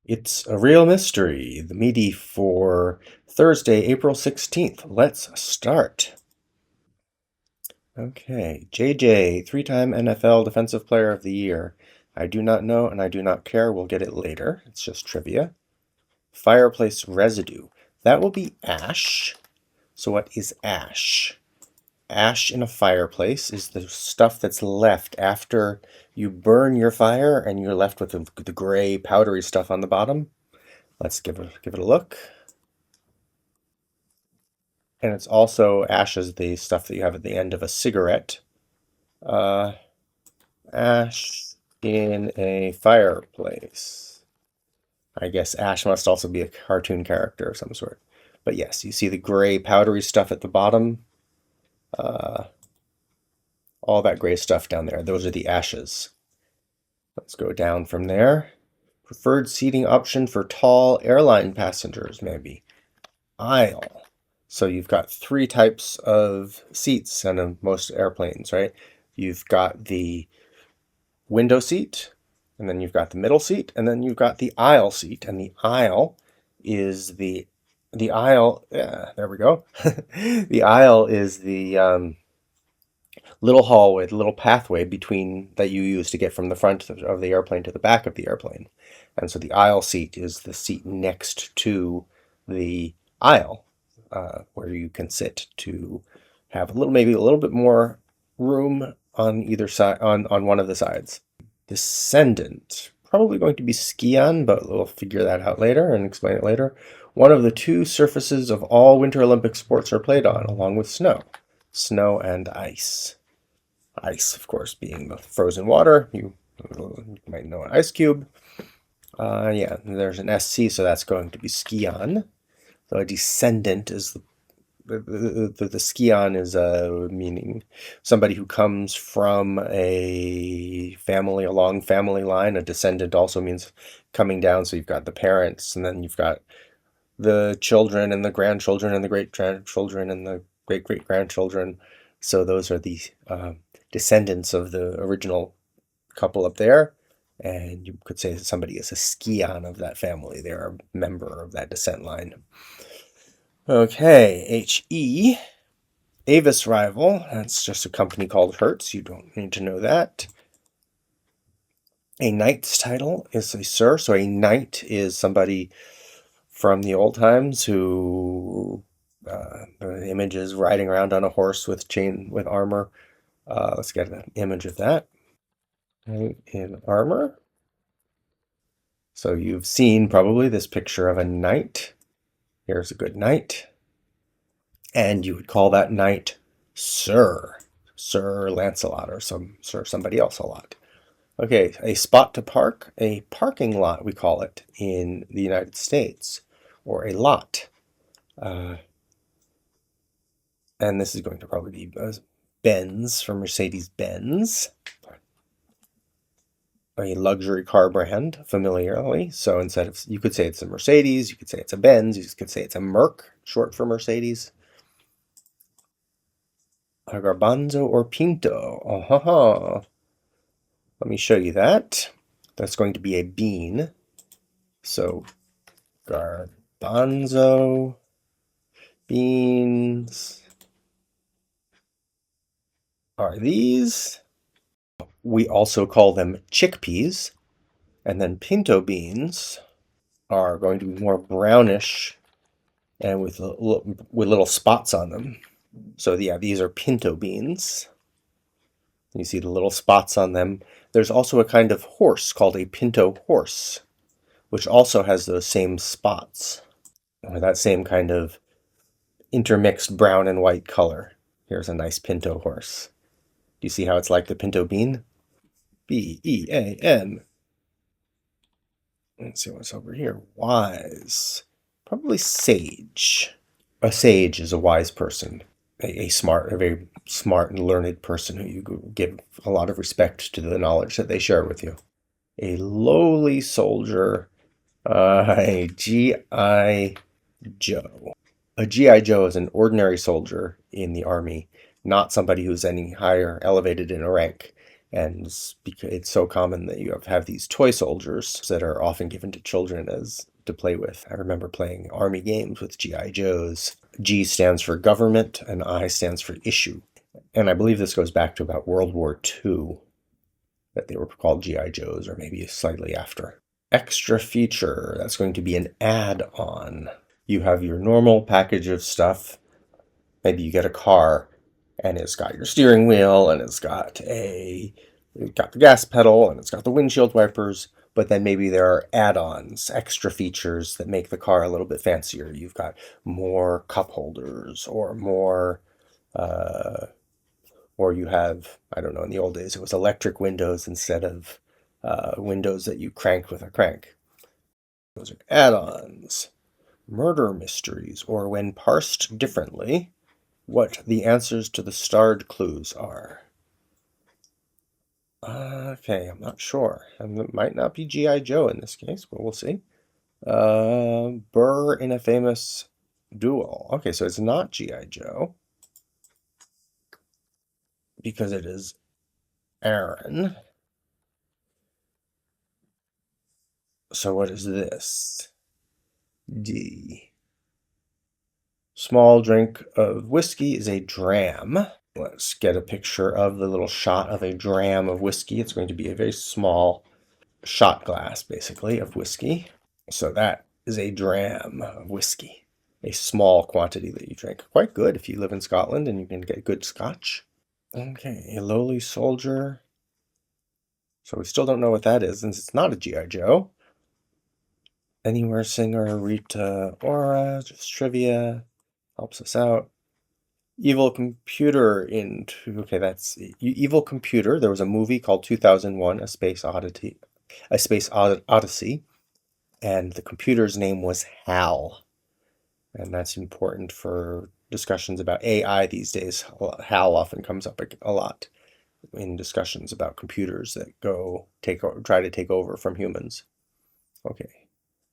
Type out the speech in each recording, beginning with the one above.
It's a real mystery, the Midi for Thursday, April 16th. Let's start. Okay, JJ, three-time NFL Defensive Player of the Year. I do not know and I do not care. We'll get it later. It's just trivia. Fireplace residue. That will be ash. So what is ash? Ash in a fireplace is the stuff that's left after you burn your fire and you're left with the gray powdery stuff on the bottom. Let's give it a look. And it's also ashes, the stuff that you have at the end of a cigarette. Ash in a fireplace. I guess ash must also be a cartoon character of some sort. But yes, you see the gray powdery stuff at the bottom. All that gray stuff down there. Those are the ashes. Let's go down from there. Preferred seating option for tall airline passengers, maybe. Aisle. So you've got three types of seats on most airplanes, right? You've got the window seat, and then you've got the middle seat, and then you've got the aisle seat. And the aisle is the aisle. Yeah, there we go. The aisle is the little hallway, the little pathway between that you use to get from the front of the airplane to the back of the airplane. And so the aisle seat is the seat next to the aisle, where you can sit to have maybe a little bit more room on either side, on one of the sides. Descendant, probably going to be ski-on, but we'll figure that out later and explain it later. One of the two surfaces of all Winter Olympic sports are played on, along with snow. Snow and ice. Ice, of course, being the frozen water. You might know an ice cube. Yeah, there's an SC, so that's going to be ski-on. So a descendant is the ski-on is meaning somebody who comes from a long family line. A descendant also means coming down. So you've got the parents, and then you've got the children and the grandchildren and the great-grandchildren and the great-great-grandchildren. So those are the descendants of the original couple up there. And you could say that somebody is a ski-on of that family. They're a member of that descent line. Okay, H-E, Avis rival. That's just a company called Hertz. You don't need to know that. A knight's title is a sir. So a knight is somebody from the old times who the image is riding around on a horse with armor. Let's get an image of that. In armor. So you've seen probably this picture of a knight. Here's a good knight. And you would call that knight Sir. Sir Lancelot or Sir somebody else a lot. Okay, a spot to park. A parking lot, we call it in the United States. Or a lot. And this is going to probably be Benz from Mercedes-Benz. A luxury car brand familiarly. So instead of, you could say it's a Mercedes, you could say it's a Benz, you could say it's a Merc, short for Mercedes. A garbanzo or pinto. Let me show you that. That's going to be a bean. So garbanzo, beans are these. We also call them chickpeas. And then pinto beans are going to be more brownish and with little spots on them. So yeah, these are pinto beans. You see the little spots on them. There's also a kind of horse called a pinto horse, which also has those same spots, or that same kind of intermixed brown and white color. Here's a nice pinto horse. Do you see how it's like the pinto bean? B-E-A-N. Let's see what's over here. Wise. Probably sage. A sage is a wise person. A very smart and learned person who you give a lot of respect to the knowledge that they share with you. A lowly soldier. A G.I. Joe. A G.I. Joe is an ordinary soldier in the army, not somebody who's any higher elevated in a rank. And it's so common that you have these toy soldiers that are often given to children to play with. I remember playing army games with G.I. Joes. G stands for government and I stands for issue. And I believe this goes back to about World War II, that they were called G.I. Joes, or maybe slightly after. Extra feature, that's going to be an add-on. You have your normal package of stuff. Maybe you get a car and it's got your steering wheel and it's got the gas pedal and it's got the windshield wipers, but then maybe there are add-ons, extra features that make the car a little bit fancier. You've got more cup holders or more, or you have, I don't know, in the old days it was electric windows instead of windows that you cranked with a crank. Those are add-ons. Murder mysteries, or when parsed differently, what the answers to the starred clues are. Okay, I'm not sure. It might not be G.I. Joe in this case, but we'll see. Burr in a famous duel. Okay, so it's not G.I. Joe because it is Aaron. So what is this? D. Small drink of whiskey is a dram. Let's get a picture of the little shot of a dram of whiskey. It's going to be a very small shot glass, basically, of whiskey. So that is a dram of whiskey, a small quantity that you drink. Quite good if you live in Scotland and you can get good scotch. Okay, a lowly soldier. So we still don't know what that is, since it's not a G.I. Joe. Anywhere singer, Rita Ora, just trivia, helps us out. Evil Computer okay, that's Evil Computer. There was a movie called 2001: A Space Odyssey, and the computer's name was HAL. And that's important for discussions about AI these days. HAL often comes up a lot in discussions about computers that try to take over from humans. Okay.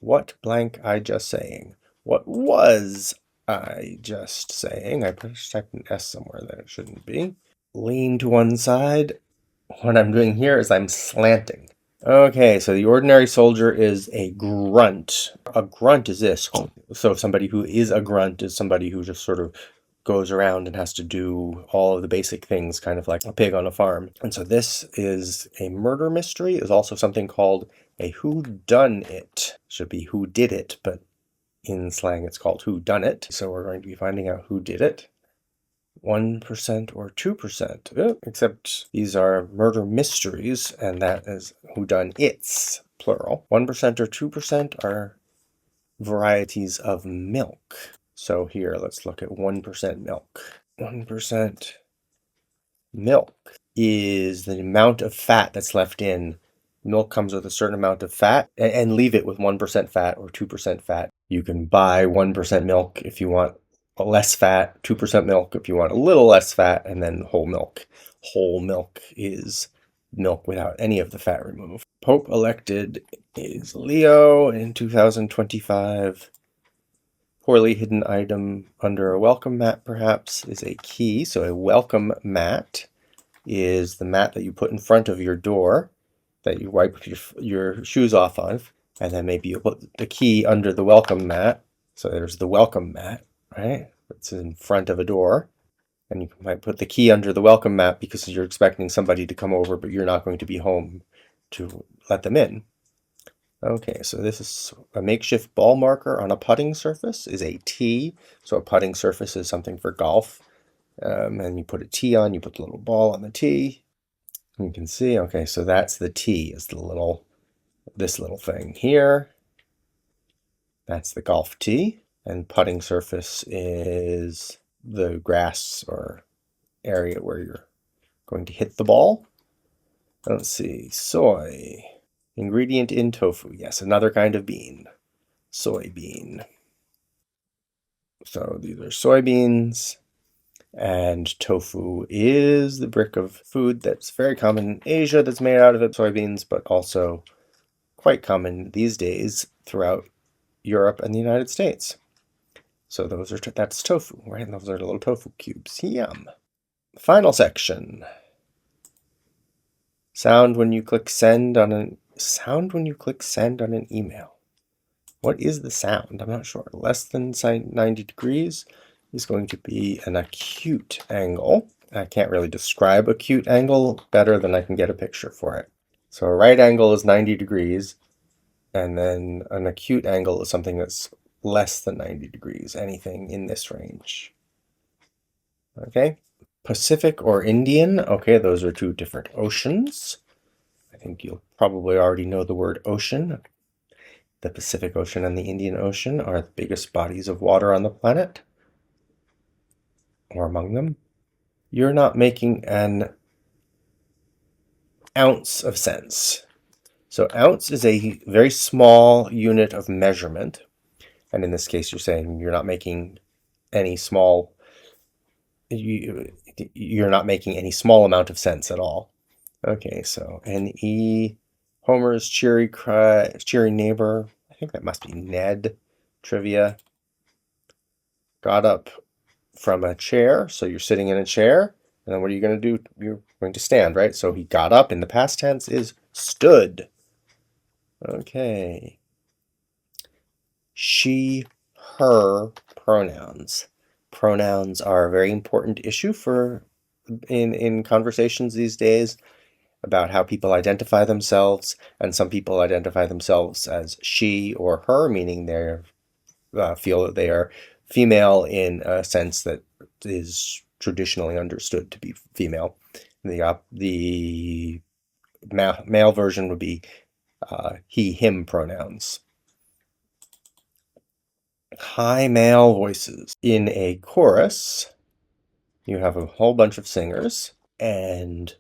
What blank I just saying? What was I just saying? I typed an S somewhere that it shouldn't be. Lean to one side. What I'm doing here is I'm slanting. Okay, so the ordinary soldier is a grunt. A grunt is this. So somebody who is a grunt is somebody who just sort of goes around and has to do all of the basic things, kind of like a pig on a farm. And so this is a murder mystery. Is also something called a whodunit. Should be who did it, but in slang it's called whodunit. So we're going to be finding out who did it. 1% or 2%, except these are murder mysteries, and that is whodunits, plural. 1% or 2% are varieties of milk. So here, let's look at 1% milk. 1% milk is the amount of fat that's left in. Milk comes with a certain amount of fat, and leave it with 1% fat or 2% fat. You can buy 1% milk if you want less fat, 2% milk if you want a little less fat, and then whole milk. Whole milk is milk without any of the fat removed. Pope elected is Leo in 2025. Poorly hidden item under a welcome mat, perhaps, is a key. So a welcome mat is the mat that you put in front of your door that you wipe your shoes off of, and then maybe you put the key under the welcome mat. So there's the welcome mat, right? It's in front of a door. And you might put the key under the welcome mat because you're expecting somebody to come over, but you're not going to be home to let them in. Okay, so this is a makeshift ball marker on a putting surface is a tee. So a putting surface is something for golf. And you put a tee on, you put the little ball on the tee. You can see, okay, so that's the tee, is this little thing here. That's the golf tee. And putting surface is the grass or area where you're going to hit the ball. Let's see, soy. Ingredient in tofu. Yes, another kind of bean. Soybean. So these are soybeans. And tofu is the brick of food that's very common in Asia that's made out of soybeans, but also quite common these days throughout Europe and the United States. So that's tofu, right? And those are little tofu cubes. Yum. Final section. Sound when you click send on an email. What is the sound? I'm not sure. Less than 90 degrees is going to be an acute angle. I can't really describe acute angle better than I can get a picture for it. So a right angle is 90 degrees, and then an acute angle is something that's less than 90 degrees, anything in this range. Okay, Pacific or Indian. Okay, those are two different oceans. I think you'll probably already know the word ocean. The Pacific Ocean and the Indian Ocean are the biggest bodies of water on the planet, or among them. You're not making an ounce of sense. So ounce is a very small unit of measurement. And in this case, you're saying you're not making any small, you're not making any small amount of sense at all. Okay, so N-E, Homer's cheery neighbor. I think that must be Ned. Trivia. Got up from a chair, so you're sitting in a chair, and then what are you going to do? You're going to stand, right? So he got up in the past tense is stood. Okay. She, her pronouns. Pronouns are a very important issue in conversations these days about how people identify themselves, and some people identify themselves as she or her, meaning they feel that they are female in a sense that is traditionally understood to be female. The male version would be he, him pronouns. High male voices. In a chorus, you have a whole bunch of singers, and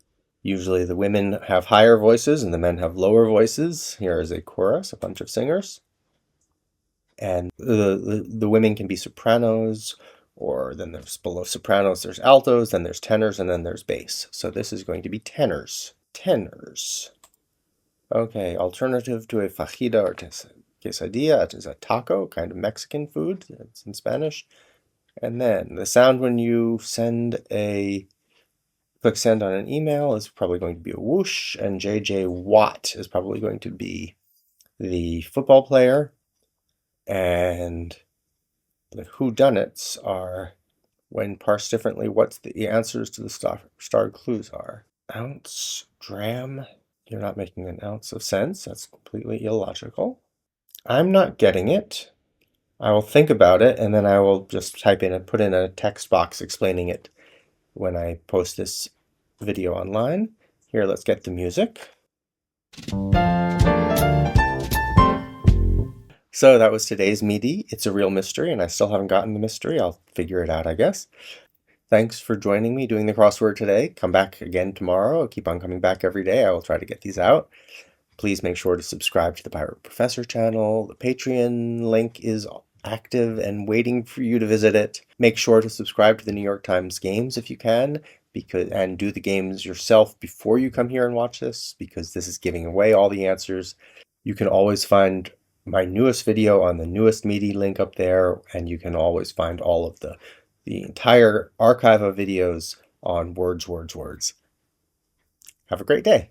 usually the women have higher voices and the men have lower voices. Here is a chorus, a bunch of singers. And the women can be sopranos, or then there's below sopranos, there's altos, then there's tenors, and then there's bass. So this is going to be tenors. Tenors. Okay, alternative to a fajita or quesadilla. It is a taco, kind of Mexican food. It's in Spanish. And then the sound when you click send on an email is probably going to be a whoosh, and JJ Watt is probably going to be the football player. And the whodunits are, when parsed differently, what the answers to the star clues are. Ounce, dram. You're not making an ounce of sense. That's completely illogical. I'm not getting it. I will think about it, and then I will just type in and put in a text box explaining it when I post this video online. Here, let's get the music. So that was today's Midi. It's a real mystery, and I still haven't gotten the mystery. I'll figure it out, I guess. Thanks for joining me doing the crossword today. Come back again tomorrow. I'll keep on coming back every day. I will try to get these out. Please make sure to subscribe to the Pirate Professor channel. The Patreon link is active and waiting for you to visit it. Make sure to subscribe to the New York Times games if you can, and do the games yourself before you come here and watch this, because this is giving away all the answers. You can always find my newest video on the newest Midi link up there, and you can always find all of the entire archive of videos on WordsWordsWords. Have a great day.